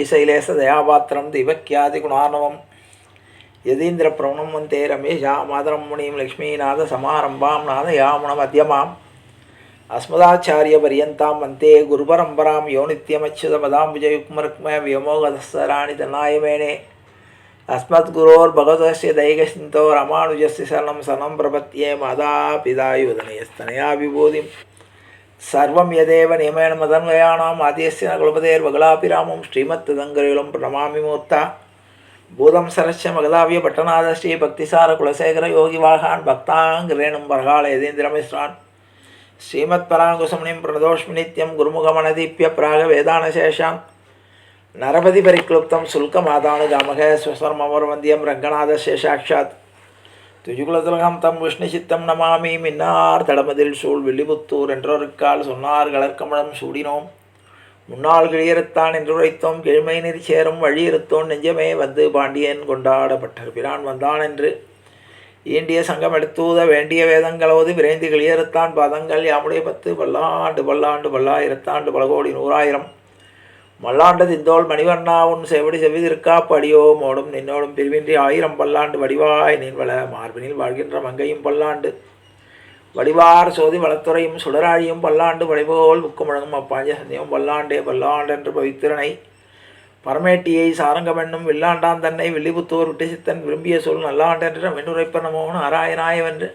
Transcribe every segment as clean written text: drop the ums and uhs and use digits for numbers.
ஸ்ரீசைலேச தயாபாத்திரம் திவக்கியாதி குணார்ணவம் யதீந்திர பிரவணம் வந்தே ரமேஷா மாதரம் முனிம் லக்ஷ்மீநாத சமாரம்பாம் நாதயாமுன மத்தியமாம் அஸ்மதாச்சாரிய பரியந்தாம் வந்தே குருபரம்பராம் யோ நித்யமச்சுதபதாம் விஜயுக்மருக்ம வியமோகதஸ்தராணி தன்னாயமேனே அஸ்மத் குரோர் பகவதஸ்ய தைகசிந்தோ ரமானுஜஸ்ய சரணம் சரணம் பிரபத்யே மாதா பிதாயுதனயஸ்தனயா விபூதிம் சர்வம் யதேவ நியமேன மதன்வயானாம் ஆதியஸ்ய குலபதேர் வகலாபிராமம் ஸ்ரீமத் தங்கரிலம் பிரணமாமி மூர்த்தா பூதம் சரஸ்ய மகதாவிய பட்டநாத ஸ்ரீ பக்திசார குலசேகர யோகி வாகான் பக்தாங்கிரேணும் பரகால யதீந்திரமிஸ்ரான் ஸ்ரீமத் பராங்குசமுனிம் பிரணதோஷ்மி நித்யம் குருமுகமனதீப்ய பிராக வேதானசேஷான் நரபதி பரிக்ளுப்தம் சுல்கமாதானு காமக ஸ்வஸ்வரமவர்வந்தியம் ரங்கநாத சேஷாட்சாத் துஜுகுலதுலகம் தம் விஷ்ணு சித்தம் நமாமி மின்னார் தடமதில் சூழ் வில்லிபுத்தூர் என்றொருக்கால் சொன்னார் கலர்க்கமலம் சூடினோம் முன்னாள் கிழியறுத்தான் என்று உரைத்தோம் கிழமை நெறி சேரும் வழியிருத்தோன் நெஞ்சமே வந்து பாண்டியன் கொண்டாடப்பட்டர் பிரான் வந்தான் என்று ஈண்டிய சங்கம் எடுத்தூத வேண்டிய வேதங்களோது விரைந்து கிழியறுத்தான் பாதங்கள் யாமுடைய 10 பல்லாண்டு பல்லாண்டு பல்லாயிரத்தாண்டு பலகோடி 100,000 மல்லாண்ட திந்தோள் மணிவண்ணா உன் செவடி செவ்விதிருக்காப்பு அடியோம் ஓடும் நின்னோடும் பிரிவின்றி 1000 பல்லாண்டு வடிவாய் நீன்வள மார்பினில் வாழ்கின்ற மங்கையும் பல்லாண்டு வடிவார் சோதி வளத்துறையும் சுடராழியும் பல்லாண்டு வடிபோல் புக்கு முழங்கும் அப்பாஞ்ச சந்தியம் பல்லாண்டே பல்லாண்டென்று பவித்திரனை பரமேட்டியை சாரங்கமென்னும் வில்லாண்டான் தன்னை வில்லிபுத்தூர் விட்டு சித்தன் விரும்பிய சொல் நல்லாண்டென்ற மென்னுரைப்பனமோன்னு ஆராயனாயவென்று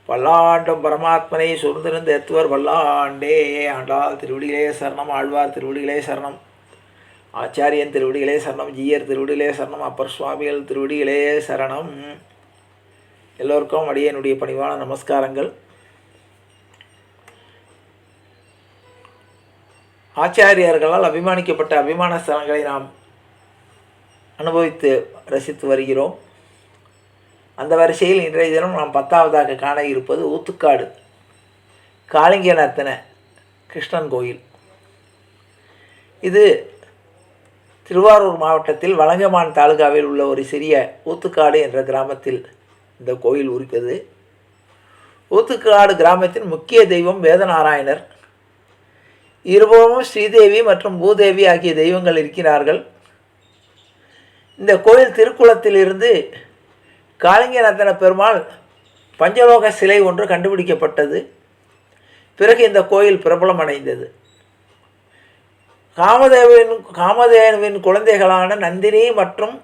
பல்லாண்டும் பரமாத்மனை சூழ்ந்திருந்த எத்துவர் பல்லாண்டே ஆண்டாள் திருவடிகளே சரணம் ஆழ்வார் திருவடிகளே சரணம் ஆச்சாரியன் திருவடிகளே சரணம் ஜீயர் திருவடிகளே சரணம் அப்பர் சுவாமிகள் திருவடிகளே சரணம். எல்லோருக்கும் அடியனுடைய பணிவான நமஸ்காரங்கள். ஆச்சாரியர்களால் அபிமானிக்கப்பட்ட அபிமான ஸ்தலங்களை நாம் அனுபவித்து ரசித்து வருகிறோம். அந்த வரிசையில் இன்றைய தினம் நாம் 10ஆவதாக காண இருப்பது ஊத்துக்காடு காளிங்க நர்த்தன கிருஷ்ணன் கோயில். இது திருவாரூர் மாவட்டத்தில் வலங்கமான் தாலுகாவில் உள்ள ஒரு சிறிய ஊத்துக்காடு என்ற கிராமத்தில் இந்த கோயில் இருக்கிறது. ஊத்துக்காடு கிராமத்தின் முக்கிய தெய்வம் வேதநாராயணர். இருபுறமும் ஸ்ரீதேவி மற்றும் பூதேவி ஆகிய தெய்வங்கள் இருக்கிறார்கள். இந்த கோயில் திருக்குளத்திலிருந்து காளிங்கநர்த்தன பெருமாள் பஞ்சலோக சிலை ஒன்று கண்டுபிடிக்கப்பட்டது. பிறகு இந்த கோயில் பிரபலம் அடைந்தது. காமதேவனின் குழந்தைகளான நந்தினி மற்றும்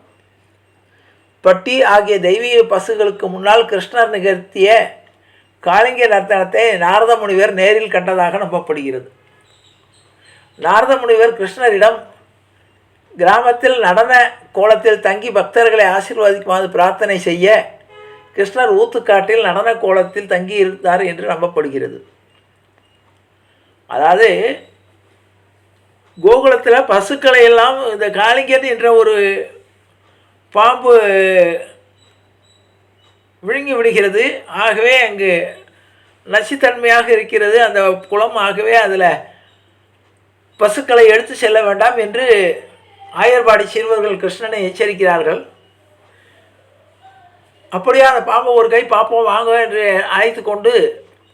பட்டி ஆகிய தெய்வீக பசுகளுக்கு முன்னால் கிருஷ்ணர் நிகழ்த்திய காளிங்க நர்த்தனத்தை நாரத முனிவர் நேரில் கண்டதாக நம்பப்படுகிறது. நாரத முனிவர் கிருஷ்ணரிடம் கிராமத்தில் நடன கோலத்தில் தங்கி பக்தர்களை ஆசீர்வதிக்குமாறு பிரார்த்தனை செய்ய கிருஷ்ணர் ஊத்துக்காட்டில் நடன கோலத்தில் தங்கி இருந்தார் என்று நம்பப்படுகிறது. அதாவது கோகுலத்தில் பசுக்களை எல்லாம் இந்த காளிங்கன் என்ற ஒரு பாம்பு விழுங்கி விடுகிறது. ஆகவே அங்கு நச்சுத்தன்மையாக இருக்கிறது அந்த குளம். ஆகவே அதில் பசுக்களை எடுத்து செல்ல வேண்டாம் என்று ஆயர்பாடி சிறுவர்கள் கிருஷ்ணனை எச்சரிக்கிறார்கள். அப்படியே அந்த பாம்பை ஒரு கை பார்ப்போம் வாங்க என்று அழைத்து கொண்டு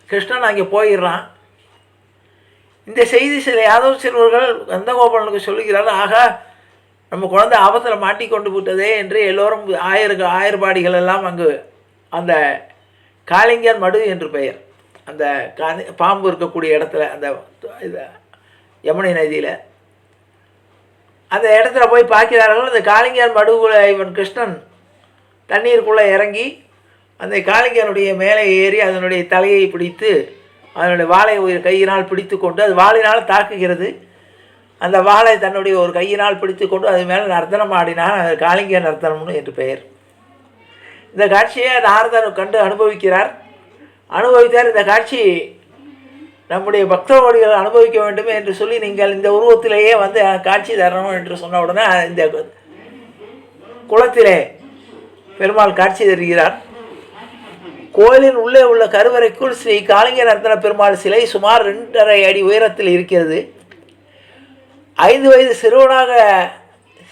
கிருஷ்ணன் அங்கே போயிடுறான். இந்த செய்தி சில யாதவ சிறுவர்கள் நந்தகோபாலனுக்கு சொல்லுகிறார்கள். ஆகா, நம்ம குழந்தை ஆபத்தில் மாட்டிக்கொண்டு விட்டதே என்று எல்லோரும் ஆயர்பாடிகள் எல்லாம் அங்கு அந்த காளிங்கர் மடு என்று பெயர் அந்த பாம்பு இருக்கக்கூடிய இடத்துல அந்த யமுனை நதியில் அந்த இடத்துல போய் பார்க்கிறார்கள். அந்த காளிங்கர் மடுவுக்குள்ளே இவன் கிருஷ்ணன் தண்ணீருக்குள்ளே இறங்கி அந்த காளிங்கனுடைய மேலே ஏறி அதனுடைய தலையை பிடித்து அதனுடைய வாளை ஒரு கையினால் பிடித்து கொண்டு அது வாளினால் தாக்குகிறது. அந்த வாளை தன்னுடைய ஒரு கையினால் பிடித்து கொண்டு அது மேலே நர்த்தனம் ஆடினான். அது காளிங்க நர்த்தனம்னு என்று பெயர். இந்த காட்சியை நாரதர் கண்டு அனுபவித்தார். இந்த காட்சி நம்முடைய பக்தோடிகள் அனுபவிக்க வேண்டும் என்று சொல்லி நீங்கள் இந்த உருவத்திலேயே வந்து காட்சி தரணும் என்று சொன்ன உடனே இந்த குளத்திலே பெருமாள் காட்சி தருகிறார். கோயிலின் உள்ளே உள்ள கருவறைக்குள் ஸ்ரீ காளிங்க நர்த்தன பெருமாள் சிலை சுமார் 2.5 அடி உயரத்தில் இருக்கிறது. 5 வயது சிறுவனாக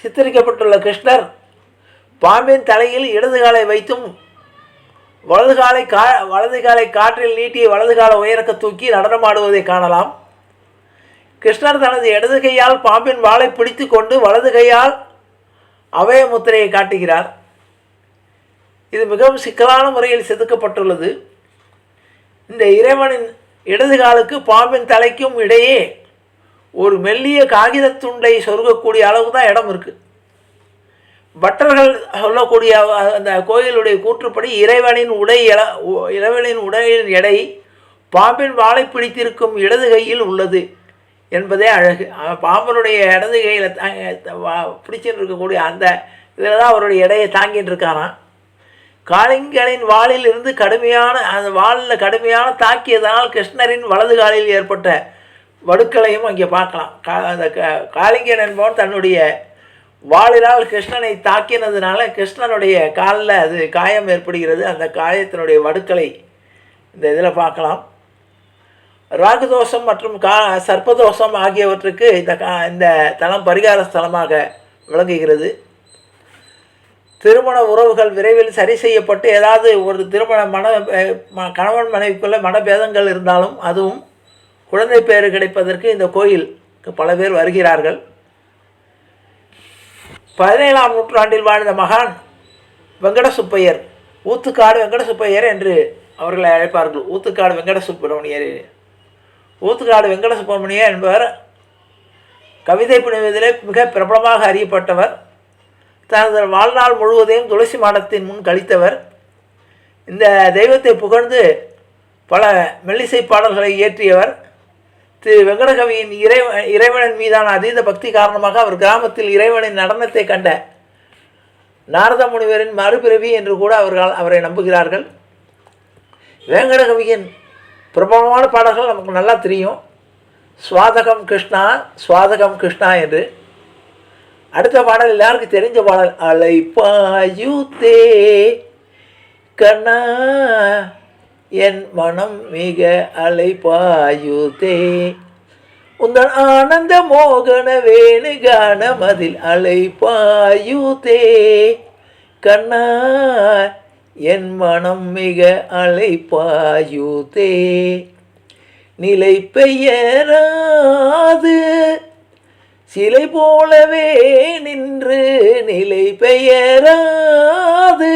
சித்தரிக்கப்பட்டுள்ள கிருஷ்ணர் பாம்பின் தலையில் இடது காலை வைத்தும் வலது காலை காற்றில் நீட்டிய வலது கால உயரக்க தூக்கி நடனமாடுவதை காணலாம். கிருஷ்ணர் தனது இடது கையால் பாம்பின் வாலை பிடித்து கொண்டு வலது கையால் அபய முத்திரையை காட்டுகிறார். இது மிகவும் சிக்கலான முறையில் செதுக்கப்பட்டுள்ளது. இந்த இறைவனின் இடது காலுக்கு பாம்பின் தலைக்கும் இடையே ஒரு மெல்லிய காகித துண்டை சொருகக்கூடிய அளவு தான் இடம் இருக்குது. பட்டர்கள் சொல்லக்கூடிய அந்த கோயிலுடைய கூற்றுப்படி இறைவனின் உடையின் எடை பாம்பின் வாழை பிடித்திருக்கும் இடது கையில் உள்ளது என்பதே அழகு. பாம்பனுடைய இடது கையில் பிடிச்சிட்டு இருக்கக்கூடிய அந்த இதில் தான் அவருடைய எடையை தாங்கிட்டு இருக்காராம். காளிங்கனின் வாளில் இருந்து அந்த வாளில் கடுமையான தாக்கியதனால் கிருஷ்ணரின் வலது காலில் ஏற்பட்ட வடுக்களையும் அங்கே பார்க்கலாம். அந்த காளிங்கன் என்பவன் தன்னுடைய வாளினால் கிருஷ்ணனை தாக்கினதுனால கிருஷ்ணனுடைய காலில் அது காயம் ஏற்படுகிறது. அந்த காயத்தினுடைய வடுக்களை இந்த இதில் பார்க்கலாம். ராகுதோஷம் மற்றும் சர்ப்பதோஷம் ஆகியவற்றுக்கு இந்த தலம் பரிகார ஸ்தலமாக விளங்குகிறது. திருமண உறவுகள் விரைவில் சரி செய்யப்பட்டு ஏதாவது ஒரு கணவன் மனைவிக்குள்ள மனபேதங்கள் இருந்தாலும் அதுவும் குழந்தை பேறு கிடைப்பதற்கு இந்த கோயிலுக்கு பல பேர் வருகிறார்கள். 17ஆம் நூற்றாண்டில் வாழ்ந்த மகான் வெங்கடசுப்பையர், ஊத்துக்காடு வெங்கடசுப்பையர் என்று அவர்களை அழைப்பார்கள். ஊத்துக்காடு வெங்கடசுப்பிரமணியர் என்பவர் கவிதை புனைவதிலே மிக பிரபலமாக அறியப்பட்டவர். தனது வாழ்நாள் முழுவதையும் துளசி மாடத்தின் முன் கழித்தவர். இந்த தெய்வத்தை புகழ்ந்து பல மெல்லிசை பாடல்களை இயற்றியவர். திரு வெங்கடகவியின் இறைவனின் மீதான அதீத பக்தி காரணமாக அவர் கிராமத்தில் இறைவனின் நடனத்தை கண்ட நாரத முனிவரின் மறுபிறவி என்று கூட அவரை நம்புகிறார்கள். வெங்கடகவியின் பிரபலமான பாடல்கள் நமக்கு நல்லா தெரியும். சுவாதகம் கிருஷ்ணா என்று. அடுத்த பாடல் எல்லாருக்கும் தெரிஞ்ச பாடல், அலைப்பாயுதே கண்ணா என் மனம் மிக அலைப்பாயுதே உந்தன் ஆனந்த மோகன வேணுகான மதில் அலைப்பாயுதே கண்ணா என் மனம் மிக அலைப்பாயுதே நிலை பெயராது சிலை போலவே நின்று நிலை பெயராது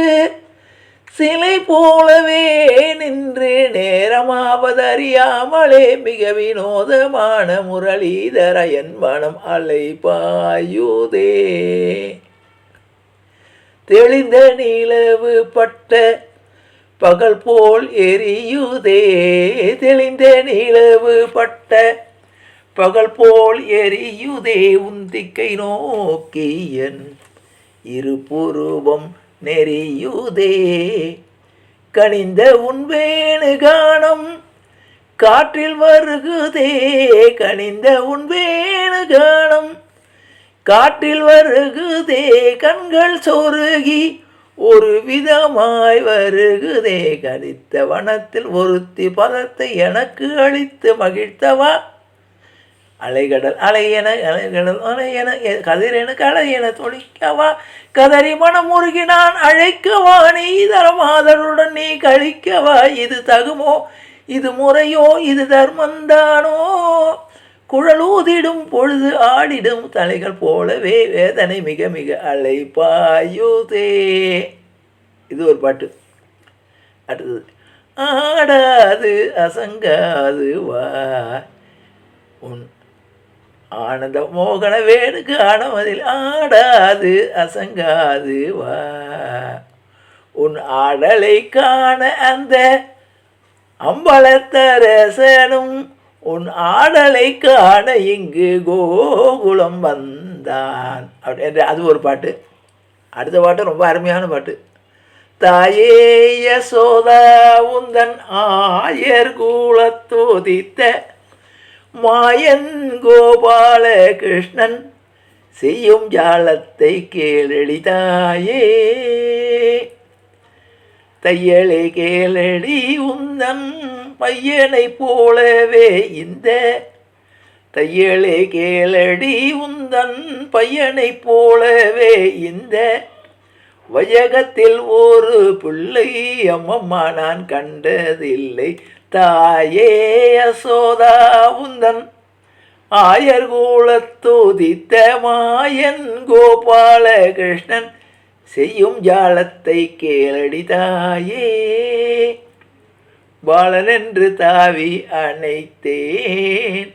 சிலை போலவே நின்று நேரமாவதறியாமலே மிக வினோதமான முரளிதர என் மனம் அலைபாயுதே தெளிந்த நிலவு பட்ட பகல் போல் எரியுதே தெளிந்த நிலவு பட்ட பகல் போல் எரியுதே உந்திக்கை நோக்கி என் இருபுருவம் நெறியுதே கனிந்த உன்வேணு கானம் காற்றில் வருகுதே கனிந்த உன்வேணு கானம் காற்றில் வருகுதே கண்கள் சொருகி ஒரு விதமாய் வருகுதே கனித்த வனத்தில் ஒருத்தி பதத்தை எனக்கு அளித்து மகிழ்த்தவா அலைகடல் அலையென அலைகடல் அலையென கதிரென கலையென தொழிக்கவா கதறி மனம் முருகினான் அழைக்கவா நீ தரமாதருடன் நீ கழிக்கவா இது தகுமோ இது முறையோ இது தர்மந்தானோ குழலூதிடும் பொழுது ஆடிடும் தலைகள் போலவே வேதனை மிக மிக அலைபாயுதே. இது ஒரு பாட்டு. அடுத்தது, ஆடாது அசங்காது வா உன் ஆனந்த மோகன வேணுக்கு ஆனமதில் ஆடாது அசங்காது வா உன் ஆடலை காண அந்த அம்பலத்தரசனும் உன் ஆடலை காண இங்கு கோகுலம் வந்தான் அப்படி. அது ஒரு பாட்டு. அடுத்த பாட்டு ரொம்ப அருமையான பாட்டு. தாயே யசோதா உந்தன் ஆயர் கூலத்தோதித்த மாயன் கோபால கிருஷ்ணன் செய்யும் ஜாலத்தை கேளடி தாயே தையலை கேளடி உந்தன் பையனை போலவே இந்த தையலை கேளடி உந்தன் பையனை போலவே இந்த வையகத்தில் ஒரு பிள்ளை அம்மம்மா நான் கண்டதில்லை தாயே யசோதா உந்தன் ஆயர் கூலத்துதித்த மாயன் கோபாலகிருஷ்ணன் செய்யும் ஜாலத்தை கேளடி தாயே. பாலனென்று தாவி அணைத்தேன்,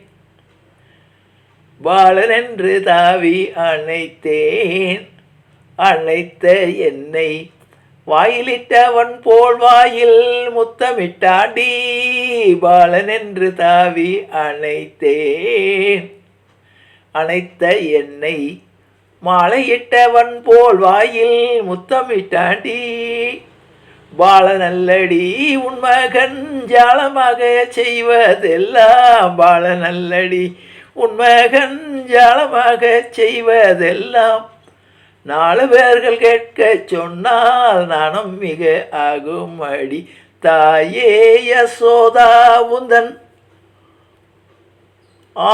பாலனென்று தாவி அணைத்தேன், அணைத்த என்னை வாயிலிட்டவன் போல் வாயில் முத்தமிட்டாண்டி. பாலனென்று தாவி அணைத்தேன், அணைத்த என்னை மாலையிட்டவன் போல் வாயில் முத்தமிட்டாண்டி. பாலநல்லடி உன்மகன் ஜாலமாக செய்வதெல்லாம், பாலநல்லடி உன்மகன் ஜாலமாக செய்வதெல்லாம், 4 பேர்கள் கேட்க சொன்னால் நானும் மிக ஆகுமடி தாயே. யசோதா உந்தன்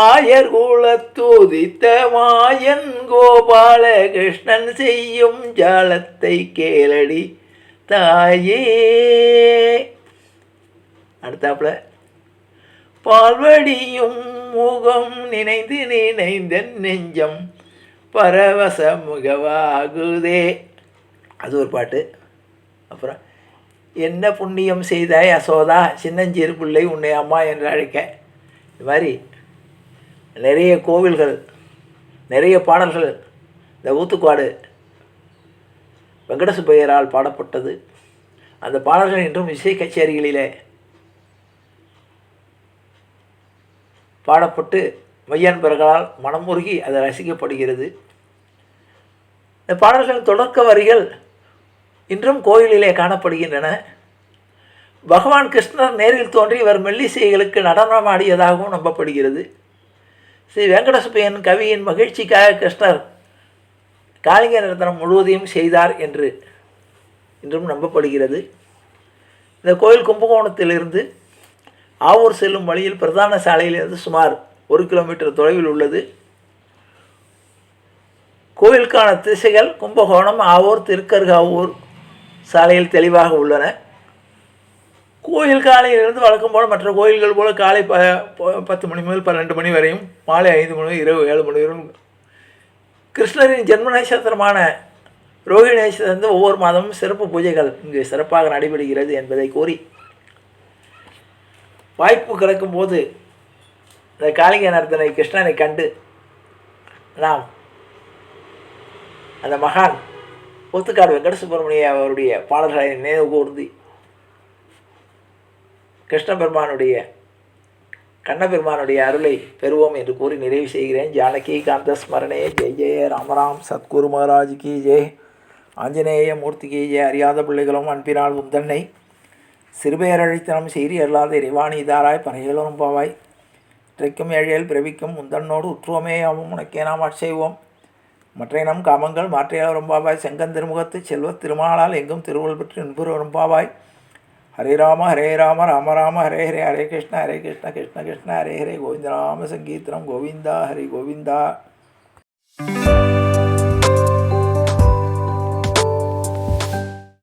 ஆயர் குலத்துதித்த மாயன் கோபாலகிருஷ்ணன் செய்யும் ஜாலத்தை கேளடி தாயே. அடுத்தாப்புல பால்வடியும் முகம் நினைந்து நினைந்தன் நெஞ்சம் பரவசமுகவாகுதே, அது ஒரு பாட்டு. அப்புறம் என்ன புண்ணியம் செய்தாய் யசோதா, சின்னஞ்சிறு பிள்ளை உன்னை அம்மா என்று அழைக்க. இது மாதிரி நிறைய கோவில்கள், நிறைய பாடல்கள். இந்த ஊத்துக்காடு வெங்கடசுப்பையரால் பாடப்பட்டது. அந்த பாடல்கள் இன்றும் இசை கச்சேரிகளிலே பாடப்பட்டு மையன்பர்களால் மனமுருகி அது ரசிக்கப்படுகிறது. இந்த பாடல்களின் தொடக்க வரிகள் இன்றும் கோயிலிலே காணப்படுகின்றன. பகவான் கிருஷ்ணர் நேரில் தோன்றி இவர் மெல்லிசைகளுக்கு நடனமாடியதாகவும் நம்பப்படுகிறது. ஸ்ரீ வெங்கடசுப்பையன் கவியின் மகிழ்ச்சிக்காக கிருஷ்ணர் காளிங்க நிறுத்தனம் முழுவதையும் செய்தார் என்று இன்றும் நம்பப்படுகிறது. இந்த கோயில் கும்பகோணத்திலிருந்து ஆவூர் செல்லும் வழியில் பிரதான சாலையிலிருந்து சுமார் 1 கிலோமீட்டர் தொலைவில் உள்ளது. கோயிலுக்கான திசைகள் கும்பகோணம், ஆவூர், திருக்கர்காவூர் சாலையில் தெளிவாக உள்ளன. கோயில் காலையிலிருந்து வழக்கம் போல் மற்ற கோயில்கள் போல காலை 10 மணி முதல் 12 மணி வரையும், மாலை 5 மணி இரவு 7 மணி வரையும் கிருஷ்ணரின் ஜென்ம நட்சத்திரமான ரோஹிணி நட்சத்திரம் ஒவ்வொரு மாதமும் சிறப்பு பூஜைகள் இங்கு சிறப்பாக நடைபெறுகிறது என்பதை கூறி, வாய்ப்பு கிடைக்கும் போது இந்த காளிங்க நர்த்தனை கிருஷ்ணனை கண்டு நாம் அந்த மகான் ஊத்துக்காடு வெங்கட சுப்பிரமணிய அவருடைய பாடல்களை நினைவு கூர்ந்து கிருஷ்ண பெருமானுடைய கண்ணபெருமானுடைய அருளை பெறுவோம் என்று கூறி நிறைவு செய்கிறேன். ஜானகி காந்த ஸ்மரணே ஜெய் ஜெய ராமராம் சத்குரு மகாராஜ் கி ஜெய். ஆஞ்சநேய மூர்த்திக்கு ஜெய். அறியாத பிள்ளைகளும் அன்பினால் உந்தன்னை சிறுபெயரழித்தனம் செய்தி அல்லாத இறைவாணி இதாராய் பனைகளும் பாவாய் இற்றைக்கும் ஏழையில் பிறவிக்கும் முந்தன்னோடு உற்றுவமே ஆகும் உனக்கே நாம் ஆட்செய்வோம். மற்ற நம் காமங்கள் மாற்றையால் ரொம்பாவாய் செங்கன் திருமுகத்து செல்வத் திருமாலால் எங்கும் திருவள் பெற்று இன்புறு ரொம்பாவாய். ஹரே ராம ராம ராம ஹரே ஹரே ஹரே கிருஷ்ண கிருஷ்ண கிருஷ்ண ஹரே ஹரே கோவிந்த நாம சங்கீர்த்தனம் கோவிந்தா ஹரி கோவிந்தா.